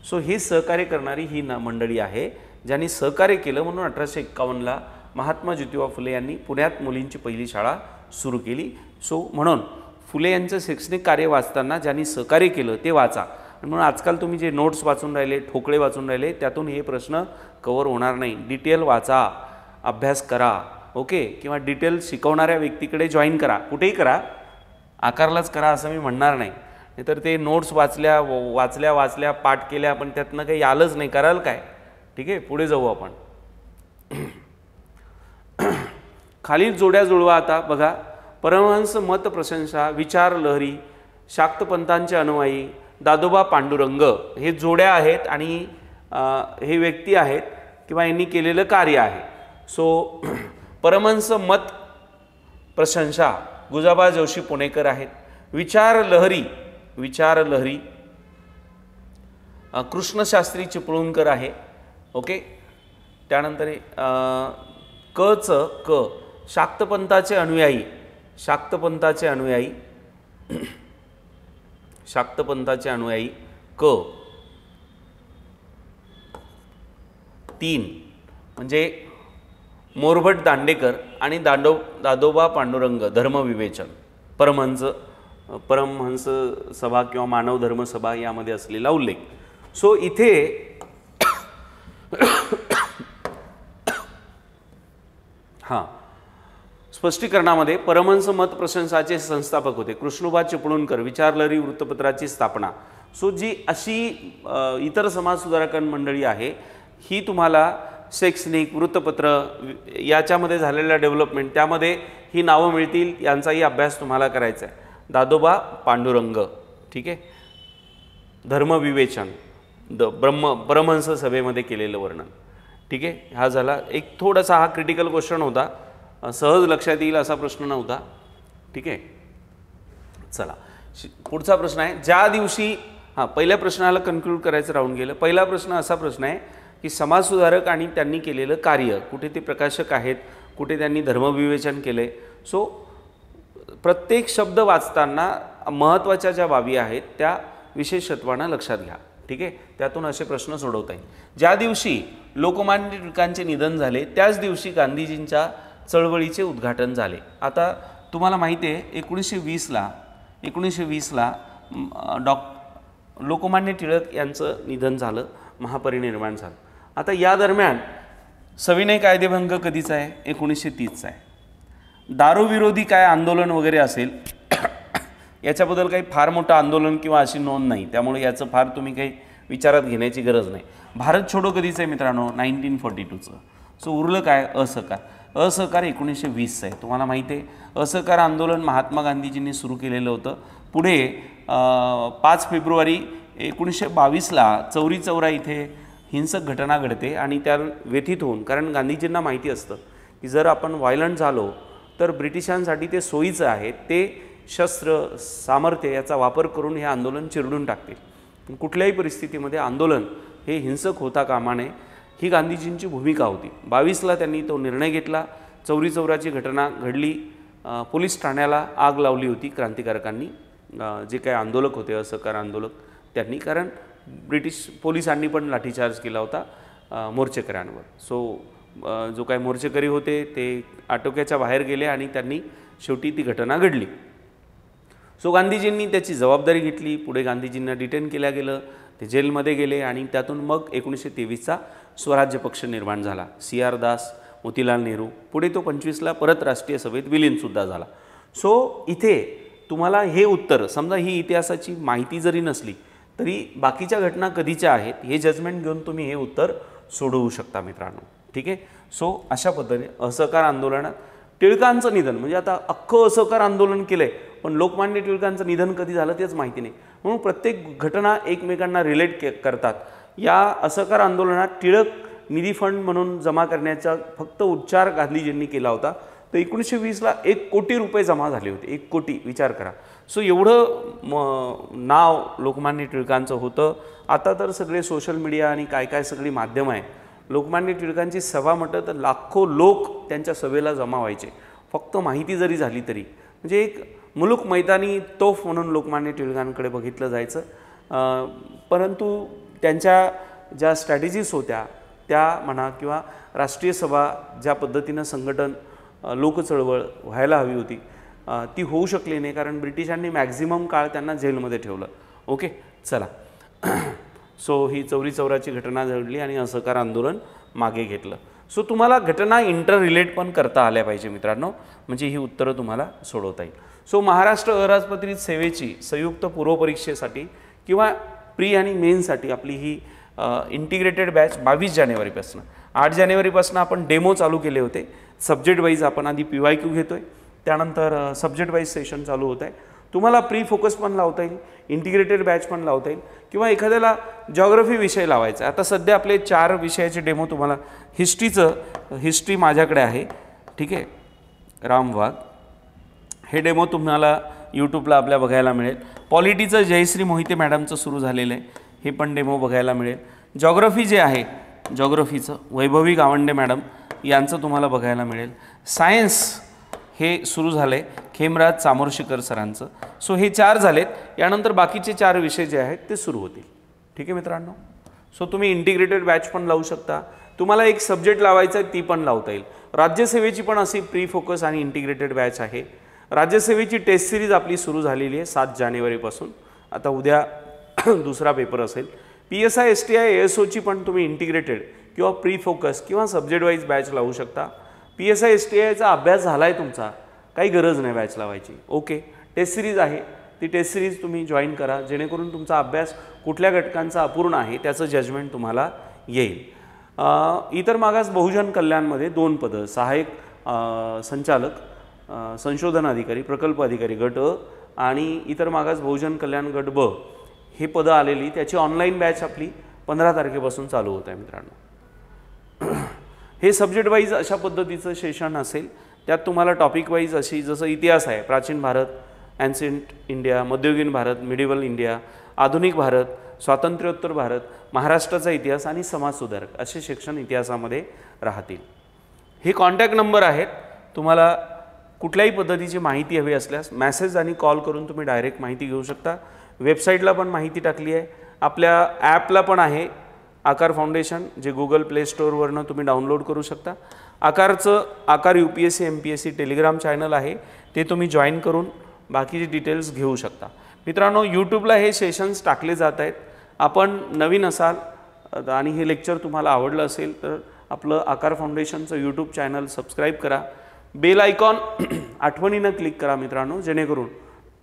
सो हे सहकार्य करणारी ही मंडळी आहे ज्यांनी सहकार्य केलं, म्हणून 1851ला महात्मा ज्योतिबा फुले यांनी पुण्यात मुलींची पहिली शाळा सुरू केली. सो म्हणून फुले यांचं शैक्षणिक कार्य वाचताना ज्यांनी सहकार्य केलं ते वाचा. म्हणून आजकाल तुम्ही जे नोट्स वाचून राहिले, ठोकळे वाचून राहिले, त्यातून हे प्रश्न कव्हर होणार नाही. डिटेल वाचा, अभ्यास करा, ओके. किंवा डिटेल शिकवणाऱ्या व्यक्तीकडे जॉईन करा, कुठेही करा, आकारलाच करा असं मी म्हणणार नाही. नाहीतर ते नोट्स वाचल्या पाठ केल्या पण त्यातनं काही आलंच नाही, कराल काय? ठीक आहे, पुढे जाऊ आपण. खालील जोड्या जुळवा. आता बघा, परमहंस मत प्रशंसा, विचार लहरी, शाक्तपंथांचे अनुयायी, दादोबा पांडुरंग हे जोड्या आहेत आणि हे व्यक्ती आहेत किंवा यांनी केलेलं कार्य आहे. सो परमहंस मत प्रशंसा गुजाबा जोशी पुणेकर आहेत. विचार लहरी कृष्णशास्त्री चिपळूणकर आहे, ओके. त्यानंतर क शाक्तपंथाचे अनुयायी, शाक्तपंथाचे अनुयायी, शाक्तपंथाचे अनुयायी क 3 म्हणजे मोरभट दांडेकर आणि दादोबा पांडुरंग धर्मविवेचन, परमहंस सभा किंवा मानव धर्म सभा यामध्ये असलेला उल्लेख. सो इथे हां स्पष्टीकरणामध्ये परमहंस मत प्रशंसाचे संस्थापक होते कृष्णोबा चिपळूणकर, विचारलहरी वृत्तपत्राची स्थापना. सो जी अशी इतर समाजसुधारक मंडळी आहे ही तुम्हाला शैक्षणिक वृत्तपत्र याच्यामध्ये झालेल्या डेव्हलपमेंट त्यामध्ये ही नावं मिळतील, यांचाही अभ्यास तुम्हाला करायचा आहे. दादोबा पांडुरंग, ठीक आहे, धर्मविवेचन परमहंस सभेमध्ये केलेलं वर्णन, ठीक आहे. हा झाला एक थोडासा हा क्रिटिकल क्वेश्चन होता, सहज लक्षात येईल असा प्रश्न नव्हता, ठीक आहे. चला पुढचा प्रश्न आहे. ज्या दिवशी पहिल्या प्रश्नाला कन्क्लूड करायचं राहून गेलं. पहिला प्रश्न असा प्रश्न आहे की समाजसुधारक आणि त्यांनी केलेलं कार्य, कुठे ते प्रकाशक आहेत, कुठे त्यांनी धर्मविवेचन केले. सो प्रत्येक शब्द वाचताना महत्त्वाच्या ज्या बाबी आहेत त्या विशेषत्वानं लक्षात घ्या, ठीक आहे. त्यातून असे प्रश्न सोडवता येईल. ज्या दिवशी लोकमान्य टिळकांचे निधन झाले त्याच दिवशी गांधीजींच्या चळवळीचे उद्घाटन झाले. आता तुम्हाला माहिती आहे 1920ला लोकमान्य टिळक यांचं निधन झालं, महापरिनिर्वाण झालं. आता या दरम्यान सविनय कायदेभंग कधीचा आहे? 1930चा आहे. दारूविरोधी काय आंदोलन वगैरे असेल याच्याबद्दल काही फार मोठं आंदोलन किंवा अशी नोंद नाही, त्यामुळे याचं फार तुम्ही काही विचारात घेण्याची गरज नाही. भारत छोडो कधीचं आहे मित्रांनो? 1942चं. सो उरलं काय? असहकार. असहकार 1920चं आहे. तुम्हाला माहिती आहे असहकार आंदोलन महात्मा गांधीजींनी सुरू केलेलं होतं. पुढे 5 फेब्रुवारी 1922ला चौरी चौरा इथे हिंसक घटना घडते आणि त्या व्यथित होऊन, कारण गांधीजींना माहिती असतं की जर आपण व्हायलंट झालो तर ब्रिटिशांसाठी ते सोयीचं आहे, ते शस्त्र सामर्थ्य याचा वापर करून हे आंदोलन चिरडून टाकतील. पण कुठल्याही परिस्थितीमध्ये आंदोलन हे हिंसक होता कामा नये, ही गांधीजींची भूमिका होती. 22ला त्यांनी तो निर्णय घेतला. चौरी चौराची घटना घडली, पोलीस ठाण्याला आग लावली होती क्रांतिकारकांनी, जे काही आंदोलक होते असहकार आंदोलक त्यांनी, कारण ब्रिटिश पोलिसांनी पण लाठीचार्ज केला होता मोर्चेकऱ्यांवर. सो जो काही मोर्चेकरी होते ते आटोक्याच्या बाहेर गेले आणि त्यांनी शेवटी ती घटना घडली. सो गांधीजींनी त्याची जबाबदारी घेतली. पुढे गांधीजींना डिटेन केलं गेलं, ते जेलमध्ये गेले आणि त्यातून मग 1923चा स्वराज्य पक्ष निर्माण झाला. CR दास, मोतीलाल नेहरू. पुढे तो 25ला परत राष्ट्रीय सभेत विलीनसुद्धा झाला. सो इथे तुम्हाला हे उत्तर, समजा ही इतिहासाची माहिती जरी नसली तरी बाकीच्या घटना कधीच्या आहेत हे जजमेंट घेऊन तुम्ही हे उत्तर सोडवू शकता मित्रांनो, ठीक आहे. सो अशा पद्धतीने असहकार आंदोलनात टिळकांचं निधन, म्हणजे आता अख्खं असहकार आंदोलन केलं आहे पण लोकमान्य टिळकांचं निधन कधी झालं तेच माहिती नाही, म्हणून प्रत्येक घटना एकमेकांना रिलेट करतात. या असहकार आंदोलनात टिळक निधी फंड म्हणून जमा करण्याचा फक्त उच्चार गांधीजींनी केला होता. तर 1920ला 1 कोटी रुपये जमा झाले होते. 1 कोटी, विचार करा. सो एवढं नाव लोकमान्य टिळकांचं होतं. आता तर सगळे सोशल मीडिया आणि काय काय सगळी माध्यमं आहे. लोकमान्य टिळकांची सभा म्हटलं तर लाखो लोक त्यांच्या सभेला जमा व्हायचे, फक्त माहिती जरी झाली तरी. म्हणजे एक मुलूक मैदानी तोफ म्हणून लोकमान्य टिळकांकडे बघितलं जायचं. परंतु त्यांच्या ज्या स्ट्रॅटेजीज होत्या त्या म्हणा किंवा राष्ट्रीय सभा ज्या पद्धतीनं संघटन लोकचळवळ व्हायला हवी होती ती होऊ शकली नाही, कारण ब्रिटिशांनी मॅक्झिमम काळ त्यांना जेलमध्ये ठेवलं. ओके, चला. सो ही चौरी चौराची घटना घडली आणि असहकार आंदोलन मागे घेतलं. सो तुम्हाला घटना इंटर रिलेट पण करता आल्या पाहिजे मित्रांनो, म्हणजे ही उत्तरं तुम्हाला सोडवता येईल. सो महाराष्ट्र अराजपत्रित सेवेची संयुक्त पूर्वपरीक्षेसाठी किंवा प्री आणि मेनसाठी आपली ही इंटिग्रेटेड बॅच 22 जानेवारीपासून 8 जानेवारीपासून आपण डेमो चालू केले होते. सब्जेक्ट वाईज आपण आधी PYQ घेतो आहे, त्यानंतर सब्जेक्ट वाईज सेशन चालू होत आहे. तुम्हाला प्री फोकस पण लावता येईल, इंटिग्रेटेड बॅच पण लावता येईल, किंवा एखाद्याला जॉग्रफी विषय लावायचा आहे. आता सध्या आपले 4 विषयाचे डेमो तुम्हाला, हिस्ट्री माझ्याकडे आहे, ठीक आहे, राम वाघ. हे डेमो तुम्हाला यूट्यूबला आपल्या बघायला मिळेल. पॉलिटीचं जयश्री मोहिते मॅडमचं सुरू झालेलं आहे, हे पण डेमो बघायला मिळेल. जॉग्रफी जे आहे जॉग्रफीचं वैभवी गावंडे मॅडम यांचं तुम्हाला बघायला मिळेल. सायन्स हे सुरू झालं आहे खेमराज चामोर्शीकर सरांचं. सो हे 4 झालेत. यानंतर बाकीचे 4 विषय जे आहेत ते सुरू होतील. ठीक आहे मित्रांनो. सो तुम्ही इंटिग्रेटेड बॅच पण लावू शकता. तुम्हाला एक सब्जेक्ट लावायचा आहे ती पण लावता येईल. राज्यसेवेची पण अशी प्री फोकस आणि इंटिग्रेटेड बॅच आहे. राज्यसेवेची टेस्ट सिरीज आपली सुरू झालेली आहे 7 जानेवारीपासून. आता उद्या दुसरा पेपर असेल. PSI STI ASOची पण तुम्ही इंटिग्रेटेड किंवा प्री फोकस किंवा सब्जेक्ट वाईज बॅच लावू शकता. PSI STIचा अभ्यास झाला आहे तुमचा, काही गरज नाही बॅच लावायची. ओके, टेस्ट सिरीज आहे, ती टेस्ट सिरीज तुम्ही जॉईन करा जेणेकरून तुमचा अभ्यास कुठल्या घटकांचा अपूर्ण आहे त्याचं जजमेंट तुम्हाला येईल. इतर मागास बहुजन कल्याणमध्ये 2 पदं, सहाय्यक संचालक, संशोधन अधिकारी, प्रकल्प अधिकारी गट अ आणि इतर मागास बहुजन कल्याण गट ब हे पदं आलेली. त्याची ऑनलाईन बॅच आपली 15 तारखेपासून चालू होत आहे मित्रांनो. हे सब्जेक्ट वाईज अशा पद्धतीचं सेशन असेल. त्यात तुम्हाला टॉपिक वाईज अशी जसं इतिहास आहे, प्राचीन भारत, ॲन्शियंट इंडिया, मध्ययुगीन भारत, मिडिवल इंडिया, आधुनिक भारत, स्वातंत्र्योत्तर भारत, महाराष्ट्राचा इतिहास आणि समाज सुधारक असे सेक्शन इतिहासामध्ये राहतील. हे कॉन्टॅक्ट नंबर आहेत. तुम्हाला कुठल्याही पद्धतीची माहिती हवी असल्यास मेसेज आणि कॉल करून तुम्ही डायरेक्ट माहिती घेऊ शकता. वेबसाईटला पण माहिती टाकली आहे. आपल्या ॲपला पण आहे आकार फाउंडेशन, जे गुगल प्ले स्टोअरवरनं तुम्ही डाउनलोड करू शकता. आकार UPSC MPSC टेलिग्राम चॅनल आहे, ते तुम्ही जॉईन करून बाकीचे डिटेल्स घेऊ शकता. मित्रांनो, यूट्यूबला हे सेशन्स टाकले जात आहेत. आपण नवीन असाल आणि हे लेक्चर तुम्हाला आवडलं असेल तर आपलं आकार फाउंडेशनचं यूट्यूब चॅनल सबस्क्राईब करा. बेल आयकॉन आठवणीनं क्लिक करा मित्रांनो, जेणेकरून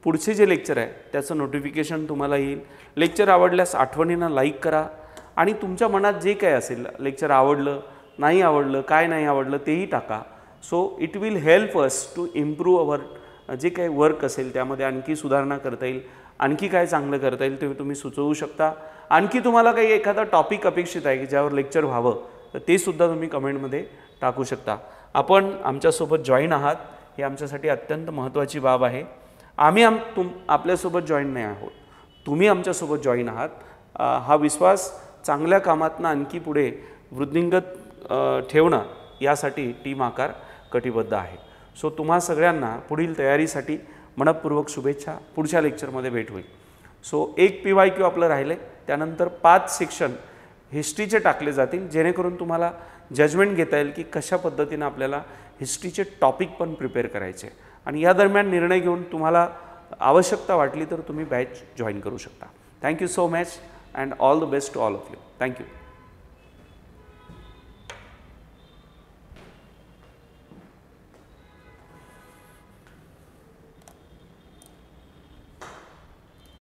पुढचे जे लेक्चर आहे त्याचं नोटिफिकेशन तुम्हाला येईल. लेक्चर आवडल्यास आठवणीनं लाईक करा आणि तुमच्या मनात जे काय असेल, लेक्चर आवडलं नाही आवडलं, काय नाही आवडलं तेही टाका. So it will help us to improve our जे काही वर्क असेल त्यामध्ये आणखी सुधारणा करता येईल, आणखी काय चांगलं करता येईल ते तुम्ही सुचवू शकता. आणखी तुम्हाला काही एखादा टॉपिक अपेक्षित आहे की ज्यावर लेक्चर व्हावं तर ते सुद्धा तुम्ही कमेंटमध्ये टाकू शकता. आपण आमच्यासोबत जॉईन आहात हे आमच्यासाठी अत्यंत महत्त्वाची बाब आहे. आम्ही आपल्यासोबत जॉईन नाही आहोत, तुम्ही आमच्यासोबत जॉईन आहात. हा विश्वास चांगल्या कामातनं आणखी पुढे वृद्धिंगत ठेवणं यासाठी टीम आकार कटिबद्ध आहे. सो तुम्हा सगळ्यांना पुढील तयारीसाठी मनपूर्वक शुभेच्छा. पुढच्या लेक्चरमध्ये भेट होईल. सो एक PYQ आपलं राहिलं आहे, त्यानंतर 5 सेक्शन हिस्ट्रीचे टाकले जातील जेणेकरून तुम्हाला जजमेंट घेता येईल की कशा पद्धतीनं आपल्याला हिस्ट्रीचे टॉपिक पण प्रिपेअर करायचे. आणि या दरम्यान निर्णय घेऊन तुम्हाला आवश्यकता वाटली तर तुम्ही बॅच जॉईन करू शकता. Thank you so much and all the best to all of you. Thank you.